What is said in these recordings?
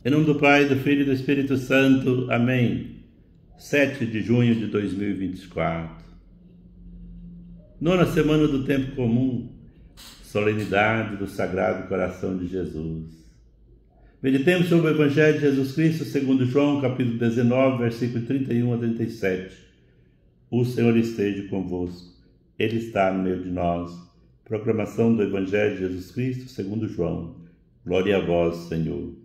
Em nome do Pai, do Filho e do Espírito Santo. Amém. 7 de junho de 2024. Nona semana do Tempo Comum, solenidade do Sagrado Coração de Jesus. Meditemos sobre o Evangelho de Jesus Cristo segundo João, capítulo 19, versículo 31 a 37. O Senhor esteja convosco. Ele está no meio de nós. Proclamação do Evangelho de Jesus Cristo segundo João. Glória a vós, Senhor.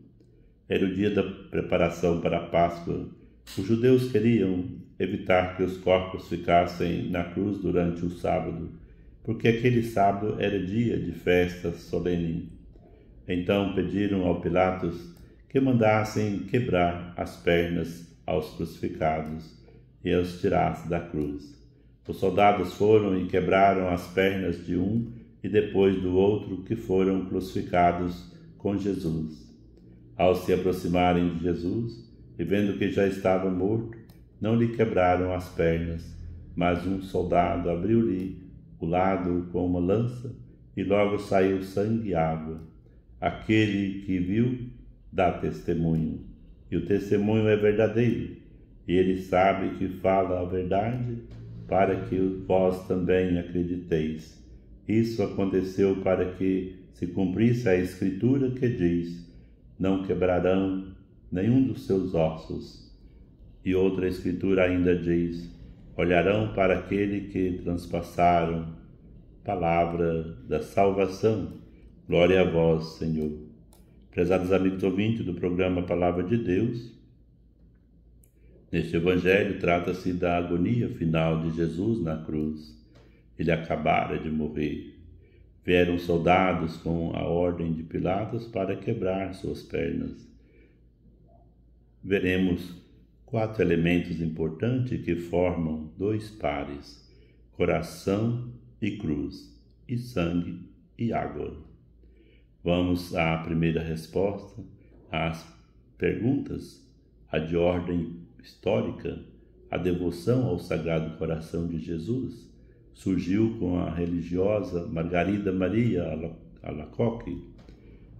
Era o dia da preparação para a Páscoa. Os judeus queriam evitar que os corpos ficassem na cruz durante o sábado, porque aquele sábado era dia de festa solene. Então pediram ao Pilatos que mandassem quebrar as pernas aos crucificados e os tirasse da cruz. Os soldados foram e quebraram as pernas de um e depois do outro que foram crucificados com Jesus. Ao se aproximarem de Jesus, e vendo que já estava morto, não lhe quebraram as pernas, mas um soldado abriu-lhe o lado com uma lança, e logo saiu sangue e água. Aquele que viu dá testemunho, e o testemunho é verdadeiro, e ele sabe que fala a verdade, para que vós também acrediteis. Isso aconteceu para que se cumprisse a Escritura que diz: não quebrarão nenhum dos seus ossos. E outra Escritura ainda diz: olharão para aquele que transpassaram. Palavra da salvação. Glória a vós, Senhor. Prezados amigos ouvintes do programa Palavra de Deus, neste Evangelho trata-se da agonia final de Jesus na cruz. Ele acabara de morrer. Vieram soldados com a ordem de Pilatos para quebrar suas pernas. Veremos 4 elementos importantes que formam 2 pares: coração e cruz, e sangue e água. Vamos à primeira resposta às perguntas, a de ordem histórica. A devoção ao Sagrado Coração de Jesus surgiu com a religiosa Margarida Maria Alacoque.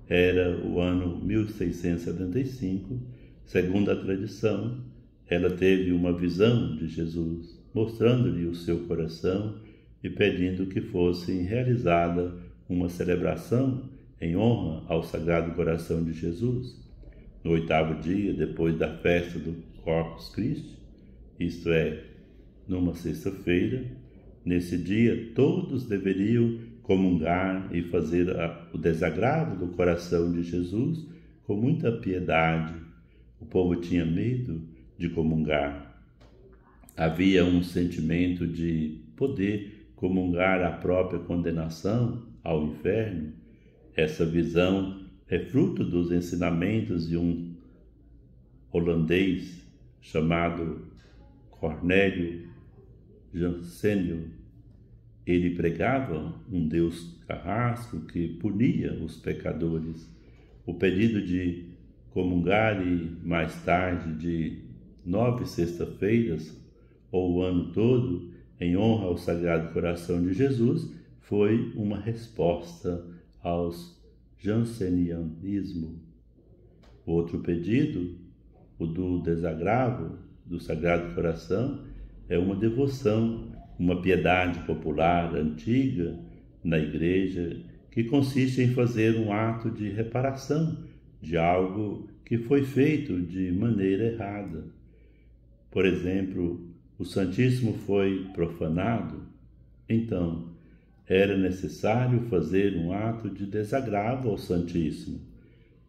Era o ano 1675. Segundo a tradição, ela teve uma visão de Jesus, mostrando-lhe o seu coração e pedindo que fosse realizada uma celebração em honra ao Sagrado Coração de Jesus. No 8º dia, depois da festa do Corpus Christi, isto é, numa sexta-feira, nesse dia todos deveriam comungar e fazer o desagravo do coração de Jesus com muita piedade. O povo tinha medo de comungar. Havia um sentimento de poder comungar a própria condenação ao inferno. Essa visão é fruto dos ensinamentos de um holandês chamado Cornélio Jansenio. Ele pregava um Deus carrasco que punia os pecadores. O pedido de comungar e mais tarde de 9 sexta-feiras ou o ano todo em honra ao Sagrado Coração de Jesus foi uma resposta aos jansenianismo. Outro pedido, o do desagravo do Sagrado Coração, é uma devoção, uma piedade popular antiga na Igreja que consiste em fazer um ato de reparação de algo que foi feito de maneira errada. Por exemplo, o Santíssimo foi profanado, então era necessário fazer um ato de desagravo ao Santíssimo.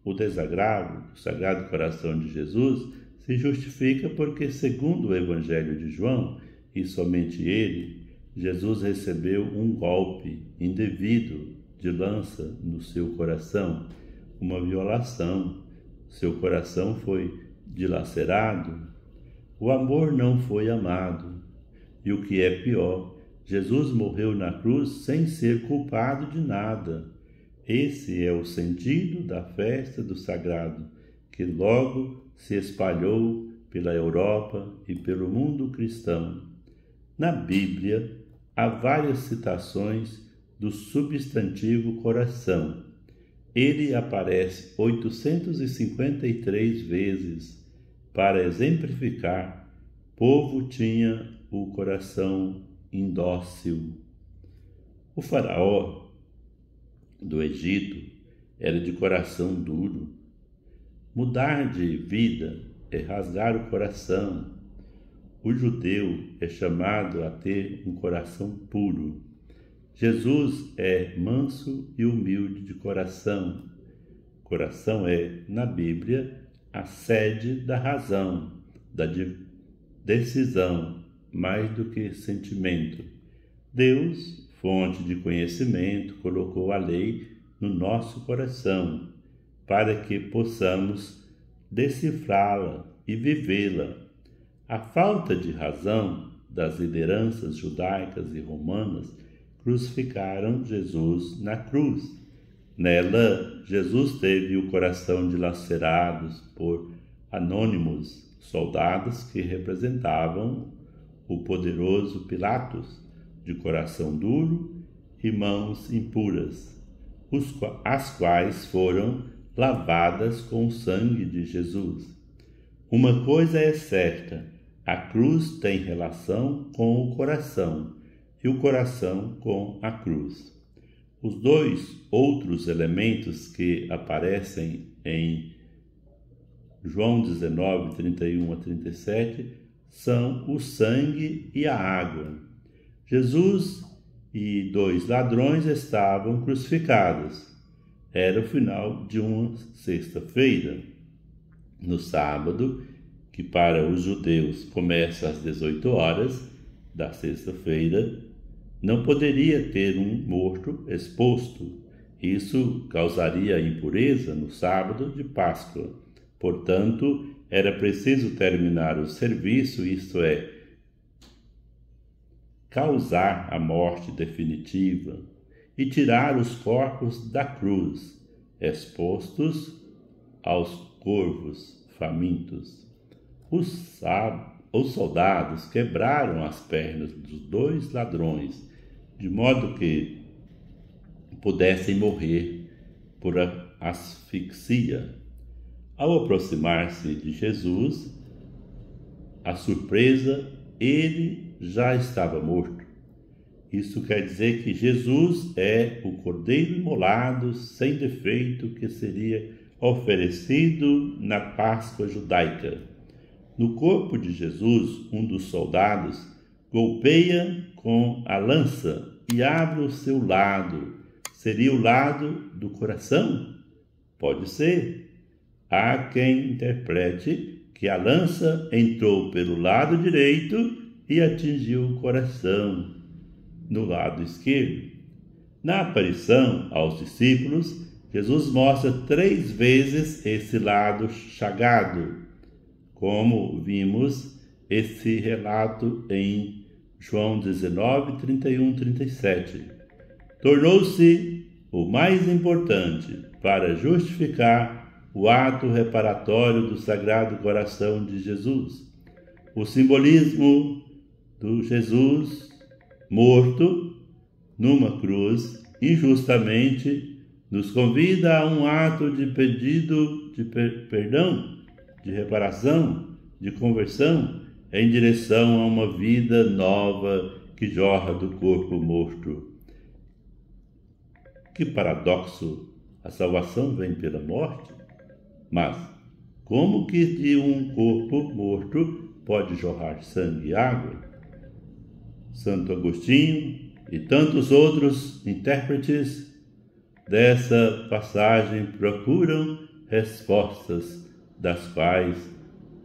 O desagravo do Sagrado Coração de Jesus se justifica porque, segundo o Evangelho de João, e somente ele, Jesus recebeu um golpe indevido de lança no seu coração, uma violação. Seu coração foi dilacerado. O amor não foi amado. E o que é pior, Jesus morreu na cruz sem ser culpado de nada. Esse é o sentido da festa do sagrado, que logo se espalhou pela Europa e pelo mundo cristão. Na Bíblia, há várias citações do substantivo coração. ele aparece 853 vezes para exemplificar: povo tinha o coração indócil. O faraó do Egito era de coração duro. Mudar de vida é rasgar o coração. O judeu é chamado a ter um coração puro. Jesus é manso e humilde de coração. Coração é, na Bíblia, a sede da razão, da decisão, mais do que sentimento. Deus, fonte de conhecimento, colocou a lei no nosso coração, para que possamos decifrá-la e vivê-la. A falta de razão das lideranças judaicas e romanas crucificaram Jesus na cruz. Nela, Jesus teve o coração dilacerado por anônimos soldados que representavam o poderoso Pilatos, de coração duro e mãos impuras, as quais foram lavadas com o sangue de Jesus. Uma coisa é certa: a cruz tem relação com o coração e o coração com a cruz. Os dois outros elementos que aparecem em João 19, 31 a 37 são o sangue e a água. Jesus e 2 ladrões estavam crucificados. Era o final de uma sexta-feira. No sábado, que para os judeus começa às 18 horas da sexta-feira, não poderia ter um morto exposto. Isso causaria impureza no sábado de Páscoa. Portanto, era preciso terminar o serviço, isto é, causar a morte definitiva e tirar os corpos da cruz, expostos aos corvos famintos. Os soldados quebraram as pernas dos 2 ladrões, de modo que pudessem morrer por asfixia. Ao aproximar-se de Jesus, a surpresa, ele já estava morto. Isso quer dizer que Jesus é o cordeiro imolado sem defeito que seria oferecido na Páscoa judaica. No corpo de Jesus, um dos soldados golpeia com a lança e abre o seu lado. Seria o lado do coração? Pode ser. Há quem interprete que a lança entrou pelo lado direito e atingiu o coração no lado esquerdo. Na aparição aos discípulos, Jesus mostra 3 vezes esse lado chagado, como vimos esse relato em João 19, 31, 37. Tornou-se o mais importante para justificar o ato reparatório do Sagrado Coração de Jesus. O simbolismo do Jesus morto numa cruz injustamente nos convida a um ato de pedido de perdão, de reparação, de conversão em direção a uma vida nova que jorra do corpo morto. Que paradoxo! A salvação vem pela morte? Mas como que de um corpo morto pode jorrar sangue e água? Santo Agostinho e tantos outros intérpretes dessa passagem procuram respostas, das quais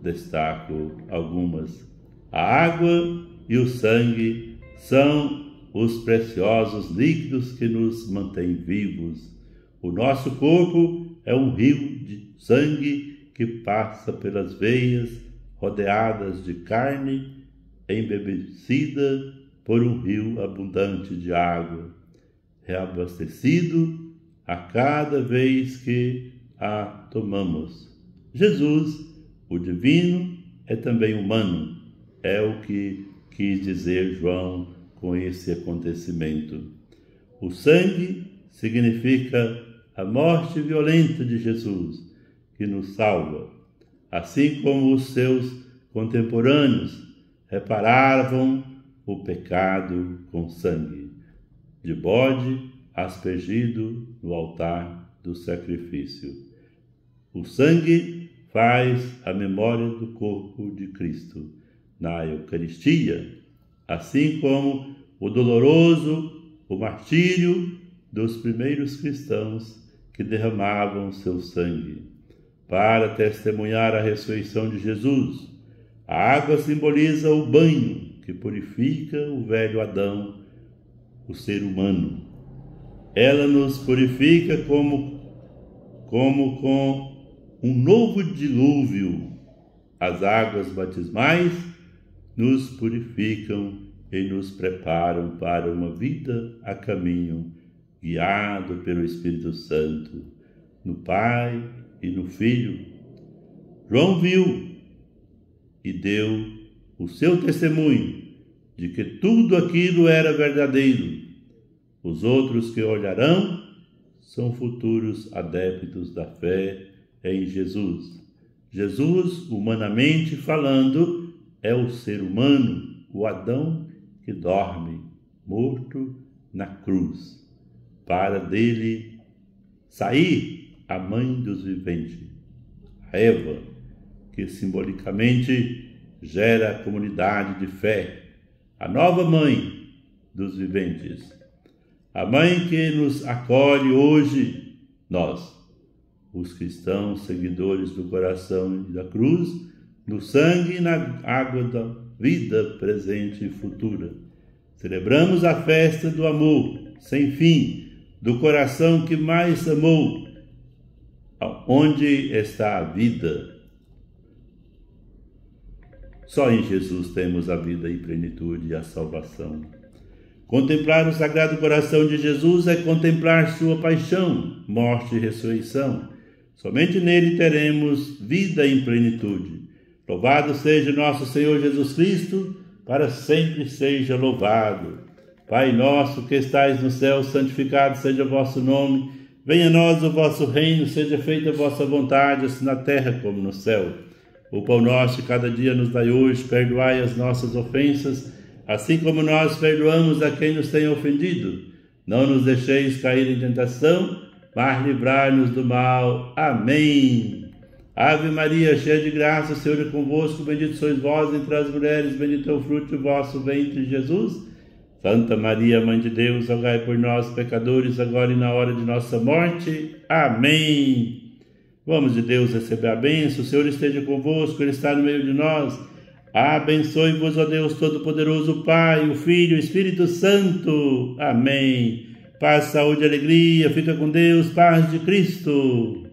destaco algumas. A água e o sangue são os preciosos líquidos que nos mantêm vivos. O nosso corpo é um rio de sangue que passa pelas veias, rodeadas de carne, embebecida por um rio abundante de água, reabastecido a cada vez que a tomamos. Jesus, o divino, é também humano, é o que quis dizer João com esse acontecimento. O sangue significa a morte violenta de Jesus, que nos salva, assim como os seus contemporâneos reparavam o pecado com sangue de bode aspergido no altar do sacrifício. O sangue faz a memória do corpo de Cristo na Eucaristia, assim como o doloroso, o martírio dos primeiros cristãos que derramavam seu sangue para testemunhar a ressurreição de Jesus. A água simboliza o banho que purifica o velho Adão, o ser humano. Ela nos purifica como com um novo dilúvio. As águas batismais nos purificam e nos preparam para uma vida a caminho, guiado pelo Espírito Santo, no Pai e no Filho. João viu e deu o seu testemunho de que tudo aquilo era verdadeiro. Os outros que olharão são futuros adeptos da fé em Jesus. Jesus, humanamente falando, é o ser humano, o Adão que dorme, morto na cruz, para dele sair a mãe dos viventes, a Eva, que simbolicamente gera a comunidade de fé, a nova mãe dos viventes, a mãe que nos acolhe hoje, nós, os cristãos seguidores do coração e da cruz, no sangue e na água da vida presente e futura. Celebramos a festa do amor sem fim, do coração que mais amou. Onde está a vida? Só em Jesus temos a vida e plenitude e a salvação. Contemplar o Sagrado Coração de Jesus é contemplar sua paixão, morte e ressurreição. Somente nele teremos vida em plenitude. Louvado seja nosso Senhor Jesus Cristo, para sempre seja louvado. Pai nosso que estais no céu, santificado seja o vosso nome. Venha a nós o vosso reino, seja feita a vossa vontade, assim na terra como no céu. O pão nosso de cada dia nos dai hoje, perdoai as nossas ofensas, assim como nós perdoamos a quem nos tem ofendido. Não nos deixeis cair em tentação, mas livrai-nos do mal. Amém. Ave Maria, cheia de graça, o Senhor é convosco, bendito sois vós entre as mulheres, bendito é o fruto do vosso ventre, Jesus. Santa Maria, Mãe de Deus, rogai por nós, pecadores, agora e na hora de nossa morte. Amém. Vamos de Deus receber a bênção. O Senhor esteja convosco, Ele está no meio de nós. Abençoe-vos, ó Deus Todo-Poderoso, Pai, o Filho e o Espírito Santo. Amém. Paz, saúde e alegria. Fica com Deus. Paz de Cristo.